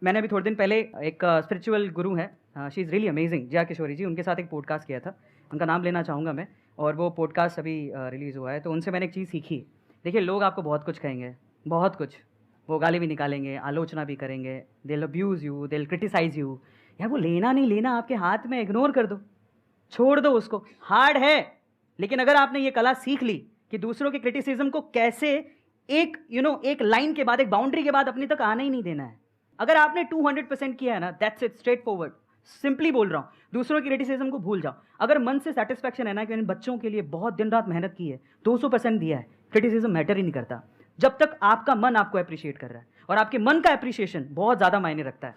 मैंने अभी थोड़े दिन पहले एक स्पिरिचुअल गुरु है, she is really amazing, Jaya Kishori ji, उनके साथ एक पॉडकास्ट किया था। उनका नाम लेना चाहूँगा मैं, और वो पॉडकास्ट अभी रिलीज़ हुआ है। तो उनसे मैंने एक चीज़ सीखी। देखिए, लोग आपको बहुत कुछ कहेंगे, बहुत कुछ। वो गाली भी निकालेंगे, आलोचना भी करेंगे, they will abuse you, they will criticise you. यार वो लेना नहीं लेना आपके हाथ में, इग्नोर कर दो, छोड़ दो उसको। हार्ड है, लेकिन अगर आपने ये कला सीख ली कि दूसरों के क्रिटिसिज्म को कैसे एक एक लाइन के बाद, एक बाउंड्री के बाद अपने तक आने ही नहीं देना है। अगर आपने 200% किया है ना, that's it, straight forward. Simply बोल रहा हूँ, दूसरों की क्रिटिसिज्म को भूल जाओ। अगर मन से सेटिस्फैक्शन है ना कि मैंने बच्चों के लिए बहुत दिन रात मेहनत की है, 200% दिया है, क्रिटिसिज्म मैटर ही नहीं करता, जब तक आपका मन आपको अप्रिशिएट कर रहा है। और आपके मन का अप्रिशिएशन बहुत ज़्यादा मायने रखता है।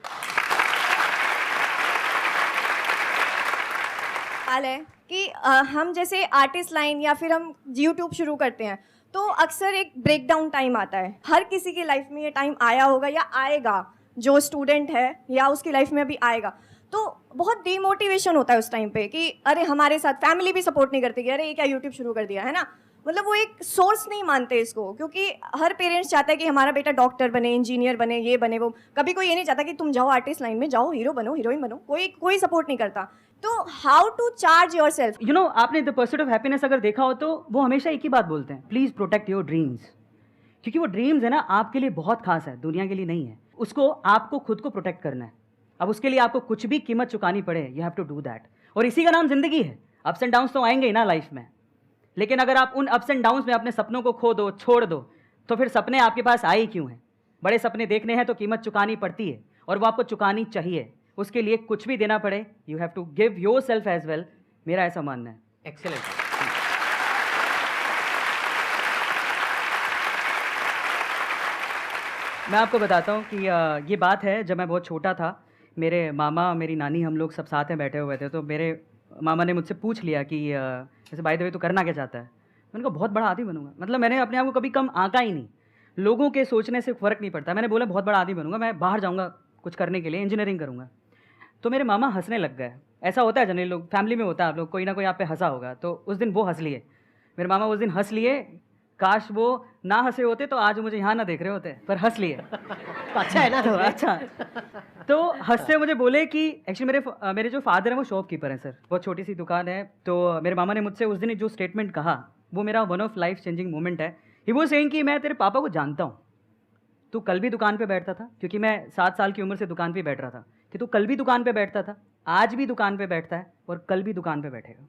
सवाल है कि हम जैसे आर्टिस्ट लाइन या फिर हम यूट्यूब शुरू करते हैं तो अक्सर एक ब्रेक डाउन टाइम आता है। हर किसी की लाइफ में ये टाइम आया होगा या आएगा, जो स्टूडेंट है या उसकी लाइफ में अभी आएगा। तो बहुत डिमोटिवेशन होता है उस टाइम पे कि अरे हमारे साथ फैमिली भी सपोर्ट नहीं करती कि अरे ये क्या यूट्यूब शुरू कर दिया है ना। मतलब वो एक सोर्स नहीं मानते इसको, क्योंकि हर पेरेंट्स चाहता है कि हमारा बेटा डॉक्टर बने, इंजीनियर बने, ये बने वो। कभी कोई ये नहीं चाहता कि तुम जाओ आर्टिस्ट लाइन में, जाओ हीरो बनो, हीरोइन बनो। कोई सपोर्ट नहीं करता। तो how to charge yourself? आपने द परस्यूट ऑफ हैप्पीनेस अगर देखा हो तो वो हमेशा एक ही बात बोलते हैं, प्लीज प्रोटेक्ट योर ड्रीम्स। क्योंकि वो ड्रीम्स है ना, आपके लिए बहुत खास है, दुनिया के लिए नहीं है। उसको आपको खुद को प्रोटेक्ट करना है। अब उसके लिए आपको कुछ भी कीमत चुकानी पड़े, you have to do that. और इसी का नाम जिंदगी है। अप्स एंड डाउन्स तो आएंगे ही ना लाइफ में, लेकिन अगर आप उन अप्स एंड डाउन्स में अपने सपनों को खो दो, छोड़ दो, तो फिर सपने आपके पास आए ही क्यों हैं? बड़े सपने देखने हैं तो कीमत चुकानी पड़ती है, और वो आपको चुकानी चाहिए। उसके लिए कुछ भी देना पड़े, you have to give yourself as well. मेरा ऐसा मानना है। एक्सेलेंट। मैं आपको बताता हूँ कि ये बात है, जब मैं बहुत छोटा था, मेरे मामा, मेरी नानी, हम लोग सब साथ में बैठे हुए थे। तो मेरे मामा ने मुझसे पूछ लिया कि जैसे बाय द वे तू करना क्या चाहता है। मैंने कहा बहुत बड़ा आदमी बनूंगा। मतलब मैंने अपने आप को कभी कम आंका ही नहीं। लोगों के सोचने से फ़र्क नहीं पड़ता। मैंने बोला बहुत बड़ा आदमी बनूंगा, मैं बाहर जाऊँगा कुछ करने के लिए, इंजीनियरिंग करूँगा। तो मेरे मामा हंसने लग गए। ऐसा होता है जनरली, लोग फैमिली में होता है, आप लोग कोई ना कोई आप पे हंसा होगा। तो उस दिन वो हंस लिए, मेरे मामा उस दिन हंस लिए। काश वो ना हंसे होते तो आज मुझे यहाँ ना देख रहे होते, पर हंस लिए। तो अच्छा है ना। तो अच्छा, तो हंसते मुझे बोले कि एक्चुअली मेरे जो फादर हैं वो शॉपकीपर हैं सर, बहुत छोटी सी दुकान है। तो मेरे मामा ने मुझसे उस दिन जो स्टेटमेंट कहा, वो मेरा one of life changing moment है। ही वो सेइंग कि मैं तेरे पापा को जानता हूँ, तू कल भी दुकान पे बैठता था, क्योंकि मैं 7 साल की उम्र से दुकान पे बैठ रहा था, कि तू कल भी दुकान पे बैठता था, आज भी दुकान पे बैठता है, और कल भी दुकान पे बैठेगा।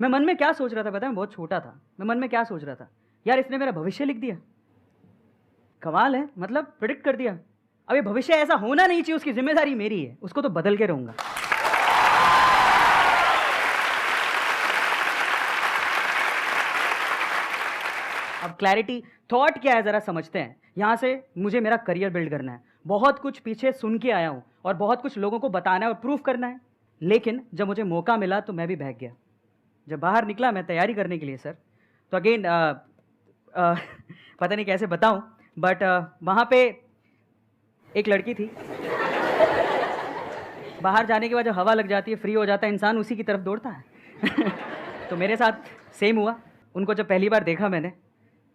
मैं मन में क्या सोच रहा था पता है? मैं बहुत छोटा था। मैं मन में क्या सोच रहा था, यार इसने मेरा भविष्य लिख दिया, कमाल है, मतलब प्रेडिक्ट कर दिया। अब ये भविष्य ऐसा होना नहीं चाहिए, उसकी जिम्मेदारी मेरी है, उसको तो बदल के रहूंगा। अब क्लैरिटी थॉट क्या है जरा समझते हैं। यहां से मुझे मेरा करियर बिल्ड करना है, बहुत कुछ पीछे सुन के आया हूं, और बहुत कुछ लोगों को बताना है और प्रूफ करना है। लेकिन जब मुझे मौका मिला तो मैं भी बहक गया। जब बाहर निकला मैं तैयारी करने के लिए सर, तो अगेन पता नहीं कैसे बताऊं, बट वहाँ पे एक लड़की थी। बाहर जाने के बाद जब हवा लग जाती है, फ्री हो जाता है इंसान, उसी की तरफ दौड़ता है। तो मेरे साथ सेम हुआ। उनको जब पहली बार देखा मैंने,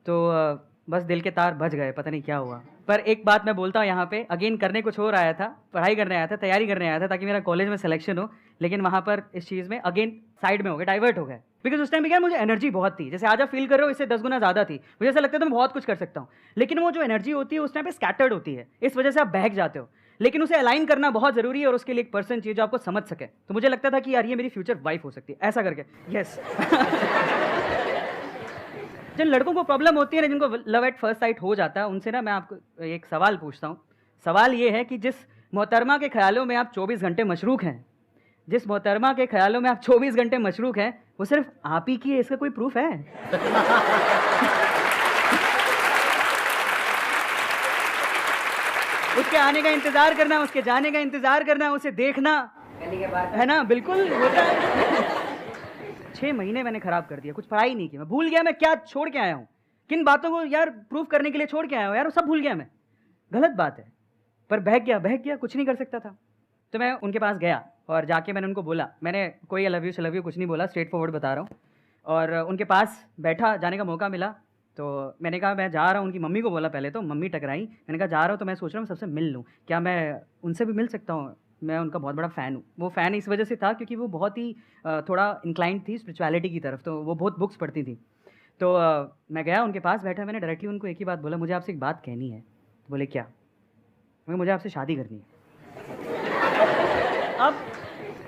तो बस दिल के तार बज गए, पता नहीं क्या हुआ। पर एक बात मैं बोलता हूँ यहाँ पे, अगेन करने कुछ और आया था, पढ़ाई करने आया था, तैयारी करने आया था ताकि मेरा कॉलेज में सिलेक्शन हो। लेकिन वहाँ पर इस चीज़ में अगेन साइड में हो गए, डाइवर्ट हो गए। बिकॉज उस टाइम पे क्या, मुझे एनर्जी बहुत थी, जैसे आज आप फील कर रहे हो इससे 10 गुना ज़्यादा थी। मुझे ऐसा लगता है तो मैं बहुत कुछ कर सकता हूँ, लेकिन वो जो एनर्जी होती है उस टाइम पे स्कैटर्ड होती है, इस वजह से आप बहक जाते हो। लेकिन उसे अलाइन करना बहुत ज़रूरी है, और उसके लिए एक पर्सन चाहिए जो आपको समझ सके। तो मुझे लगता था कि यार ये मेरी फ्यूचर वाइफ हो सकती है, ऐसा करके। यस। जिन लड़कों को प्रॉब्लम होती है ना, जिनको लव एट फर्स्ट साइट हो जाता है, उनसे ना मैं आपको एक सवाल पूछता हूँ। सवाल ये है कि जिस मोहतरमा के ख्यालों में आप 24 घंटे मशरूक हैं, जिस मोहतरमा के ख्यालों में आप 24 घंटे मशरूक हैं, वो सिर्फ आप ही की है, इसका कोई प्रूफ है? उसके आने का इंतजार करना, उसके जाने का इंतजार करना, उसे देखना, है ना? बिल्कुल होता है। 6 महीने मैंने खराब कर दिया, कुछ पढ़ाई नहीं की, मैं भूल गया मैं क्या छोड़ के आया हूँ, किन बातों को यार प्रूफ करने के लिए छोड़ के आया हूँ, यार वो सब भूल गया मैं। गलत बात है, पर बहक गया, कुछ नहीं कर सकता था। तो मैं उनके पास गया और जाके मैंने उनको बोला, मैंने कोई आई लव यू कुछ नहीं बोला, स्ट्रेट फॉरवर्ड बता रहा हूँ। और उनके पास बैठा, जाने का मौका मिला, तो मैंने कहा मैं जा रहा हूँ, उनकी मम्मी को बोला पहले तो, मम्मी टकराई। मैंने कहा जा रहा हूँ तो मैं सोच रहा हूँ सबसे मिल लूँ, क्या मैं उनसे भी मिल सकता हूँ? मैं उनका बहुत बड़ा फ़ैन हूँ। वो फ़ैन इस वजह से था क्योंकि वो बहुत ही थोड़ा इंक्लाइंड थी स्पिरिचुअलिटी की तरफ, तो वो बहुत बुक्स पढ़ती थी। तो मैं गया उनके पास बैठा, मैंने डायरेक्टली उनको एक ही बात बोला, मुझे आपसे एक बात कहनी है। तो बोले क्या? मैं मुझे आपसे शादी करनी है। अब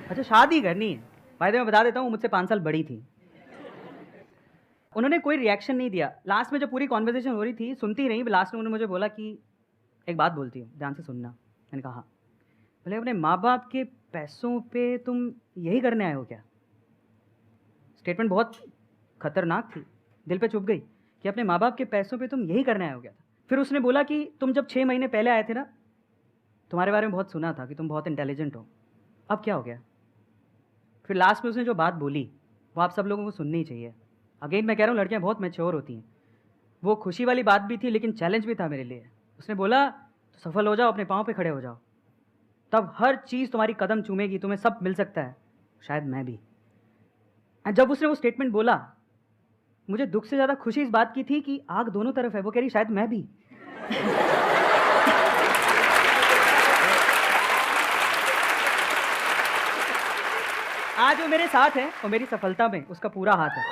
अच्छा शादी करनी है, भाई मैं बता देता हूँ मुझसे 5 साल बड़ी थी। उन्होंने कोई रिएक्शन नहीं दिया। लास्ट में जब पूरी कॉन्वर्सेशन हो रही थी, सुनती रही, लास्ट में उन्होंने मुझे बोला कि एक बात बोलती हूँ, ध्यान से सुनना। मैंने कहा हाँ। बोले अपने माँ बाप के पैसों पे तुम यही करने आए हो क्या? स्टेटमेंट बहुत खतरनाक थी, दिल पे चुभ गई कि अपने माँ बाप के पैसों पे तुम यही करने आए हो क्या? फिर उसने बोला कि तुम जब 6 महीने पहले आए थे ना, तुम्हारे बारे में बहुत सुना था कि तुम बहुत इंटेलिजेंट हो, अब क्या हो गया? फिर लास्ट में उसने जो बात बोली वो आप सब लोगों को सुननी चाहिए। अगेन मैं कह रहा हूँ लड़कियाँ बहुत मैच्योर होती हैं। वो खुशी वाली बात भी थी लेकिन चैलेंज भी था मेरे लिए। उसने बोला तो सफल हो जाओ, अपने पाँव पे खड़े हो जाओ, तब हर चीज़ तुम्हारी कदम चूमेगी, तुम्हें सब मिल सकता है, शायद मैं भी। एंड जब उसने वो स्टेटमेंट बोला, मुझे दुख से ज़्यादा खुशी इस बात की थी कि आग दोनों तरफ है। वो कह रही शायद मैं भी। आज वो मेरे साथ है और मेरी सफलता में उसका पूरा हाथ है।